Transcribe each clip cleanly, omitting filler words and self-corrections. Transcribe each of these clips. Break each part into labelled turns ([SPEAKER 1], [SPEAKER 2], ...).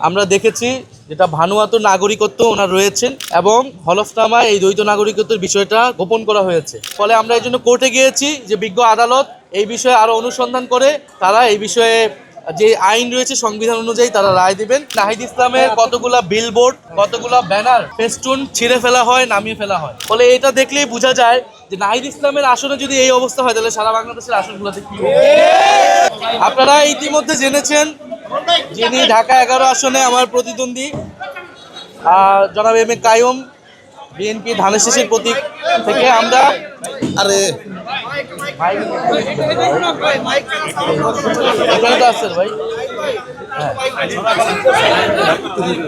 [SPEAKER 1] আমরা দেখেছি যেটা ভানুয়াত নাগরিকত্ব ওনার রয়েছেন এবং হলফনামায় এই দ্বৈত নাগরিকত্বের বিষয়টা গোপন করা হয়েছে। ফলে আমরা এই জন্য কোর্টে গিয়েছি যে বিজ্ঞ আদালত এই বিষয়ে আরো অনুসন্ধান করে তারা এই বিষয়ে যে আইন রয়েছে সংবিধান অনুযায়ী তারা রায় দিবেন। নাহিদ ইসলামের কতগুলা বিলবোর্ড, কতগুলা ব্যানার, ফেস্টুন ছিঁড়ে ফেলা হয়, নামিয়ে ফেলা হয়। ফলে এটা দেখলেই বোঝা যায় যে নাহিদ ইসলামের আসনে যদি এই অবস্থা হয় তাহলে সারা বাংলাদেশের আসনগুলোতে কি হবে। আপনারা ইতিমধ্যে জেনেছেন যিনি ঢাকা 11 আসনে আমার প্রতিদ্বন্দ্বী জনাব এম এ কাইয়ুম, বিএনপি ধানের শীষের প্রতীক থেকে আমরা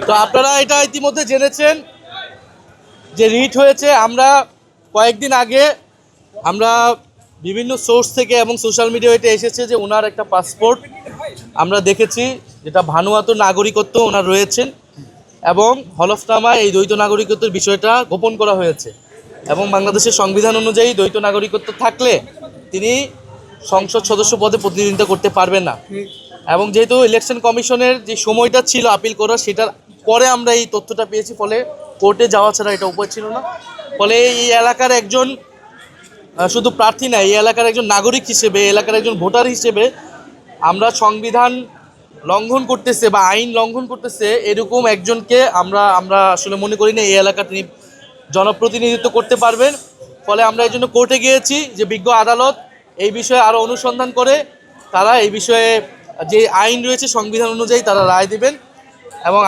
[SPEAKER 1] তো আপনারা এটা ইতিমধ্যে জেনেছেন যে রিট হয়েছে। আমরা কয়েকদিন আগে আমরা বিভিন্ন সোর্স থেকে এবং সোশ্যাল মিডিয়ায় এটা এসেছে যে ওনার একটা পাসপোর্ট আমরা দেখেছি যেটা ভানুয়াত নাগরিকত্ব ওনার রয়েছেন এবং হলফনামায় এই দ্বৈত নাগরিকত্বের বিষয়টা গোপন করা হয়েছে এবং বাংলাদেশের সংবিধান অনুযায়ী দ্বৈত নাগরিকত্ব থাকলে তিনি সংসদ সদস্য পদে প্রতিনিধিত্ব করতে পারবেন না। এবং যেহেতু ইলেকশন কমিশনের যে সময়টা ছিল আপিল করার, সেটার পরে আমরা এই তথ্যটা পেয়েছি, ফলে কোর্টে যাওয়া ছাড়া এটা উপায় ছিল না। ফলে এই এলাকার একজন শুধু প্রার্থী না, এই এলাকার একজন নাগরিক হিসেবে, এলাকার একজন ভোটার হিসেবে আমরা সংবিধান লঙ্ঘন করতেছে বা আইন লঙ্ঘন করতেছে এরকম একজনকে আমরা আসলে মনে করি না এই এলাকা তিনি জনপ্রতিনিধিত্ব করতে পারবেন। ফলে আমরা এই জন্য কোর্টে গিয়েছি যে বিজ্ঞ আদালত এই বিষয়ে আরও অনুসন্ধান করে তারা এই বিষয়ে যে আইন রয়েছে সংবিধান অনুযায়ী তারা রায় দেবেন এবং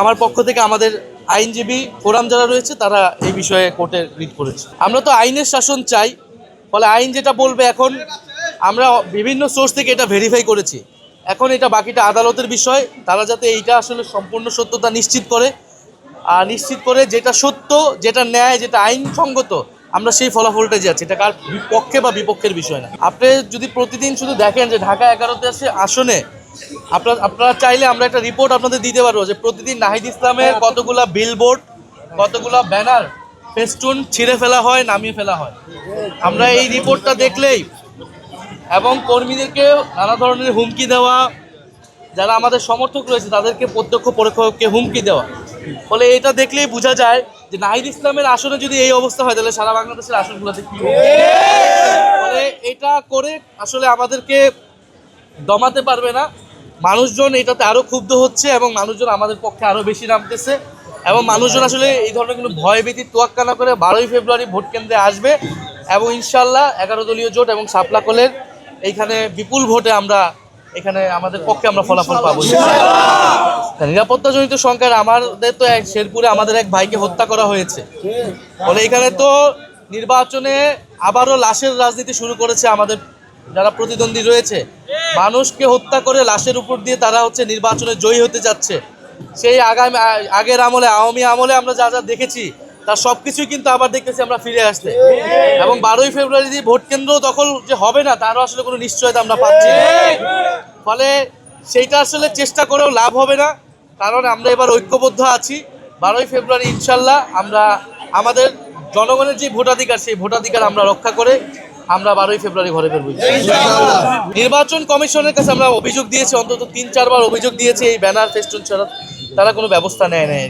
[SPEAKER 1] আমার পক্ষ থেকে আমাদের আইনজীবী ফোরাম যারা রয়েছে তারা এই বিষয়ে কোর্টে রিট করেছে। আমরা তো আইনের শাসন চাই, ফলে আইন যেটা বলবে, এখন আমরা বিভিন্ন সোর্স থেকে এটা ভেরিফাই করেছি, এখন এটা বাকিটা আদালতের বিষয়। তারা যাতে এইটা আসলে সম্পূর্ণ সত্যতা নিশ্চিত করে যেটা সত্য, যেটা ন্যায়, যেটা আইনসঙ্গত, আমরা সেই ফলাফলটা যাচ্ছি। এটা কার পক্ষে বা বিপক্ষের বিষয় না। আপনি যদি প্রতিদিন শুধু দেখেন যে ঢাকা 11তে আসনে আপনারা চাইলে আমরা একটা রিপোর্ট আপনাদের দিতে পারবো যে প্রতিদিন নাহিদ ইসলামের কতগুলা বিলবোর্ড, কতগুলা ব্যানার, ফেস্টুন ছিঁড়ে ফেলা হয়, নামিয়ে ফেলা হয়। আমরা এই রিপোর্টটা দেখলেই এবং কর্মীদেরকে নানা ধরনের হুমকি দেওয়া, যারা আমাদের সমর্থক রয়েছে তাদেরকে প্রত্যক্ষ পরোক্ষকে হুমকি দেওয়া, ফলে এটা দেখলেই বোঝা যায় যে নাহিদ ইসলামের আসনে যদি এই অবস্থা হয় তাহলে সারা বাংলাদেশের আসনগুলোতে কি হবে। ফলে এটা করে আসলে আমাদেরকে দমাতে পারবে না। মানুষজন এটাতে আরও ক্ষুব্ধ হচ্ছে এবং মানুষজন আমাদের পক্ষে আরও বেশি নামতেছে এবং মানুষজন আসলে এই ধরনের কোনো ভয়ভীতির তোয়াক্কা না করে 12ই ফেব্রুয়ারি ভোট কেন্দ্রে আসবে এবং ইনশাল্লাহ 11 দলীয় জোট এবং সাপলাকলের এইখানে বিপুল ভোটে আমরা এখানে আমাদের পক্ষে আমরা ফলাফল পাবো। নিরাপত্তাজনিত সংখ্যার আমাদের তো শেরপুরে আমাদের এক ভাইকে হত্যা করা হয়েছে, ফলে এখানে তো নির্বাচনে আবারও লাশের রাজনীতি শুরু করেছে আমাদের যারা প্রতিদ্বন্দ্বী রয়েছে। মানুষকে হত্যা করে লাশের উপর দিয়ে তারা নির্বাচনে জয়ী হতে যাচ্ছে। সেই আগের আমলে, আওয়ামী আমলে আমরা যা যা দেখেছি তার সব কিছুই কিন্তু আবার দেখতেছি আমরা ফিরে আসতে, এবং 12ই ফেব্রুয়ারি ভোট কেন্দ্র দখল যে হবে না তারও আসলে কোনো নিশ্চয়তা আমরা পাচ্ছি না। ফলে সেইটা আসলে চেষ্টা করেও লাভ হবে না, কারণ আমরা এবার ঐক্যবদ্ধ আছি। 12ই ফেব্রুয়ারি ইনশাল্লাহ আমরা আমাদের জনগণের যে ভোটাধিকার, সেই ভোটাধিকার আমরা রক্ষা করে আমরা 12ই ফেব্রুয়ারি ঘরে বেরবো। নির্বাচন কমিশনের কাছে আমরা অভিযোগ দিয়েছি, অন্তত 3-4 বার অভিযোগ দিয়েছি এই ব্যানার ফেস্টুন ছাড়া তারা কোনো ব্যবস্থা নেয় নাই।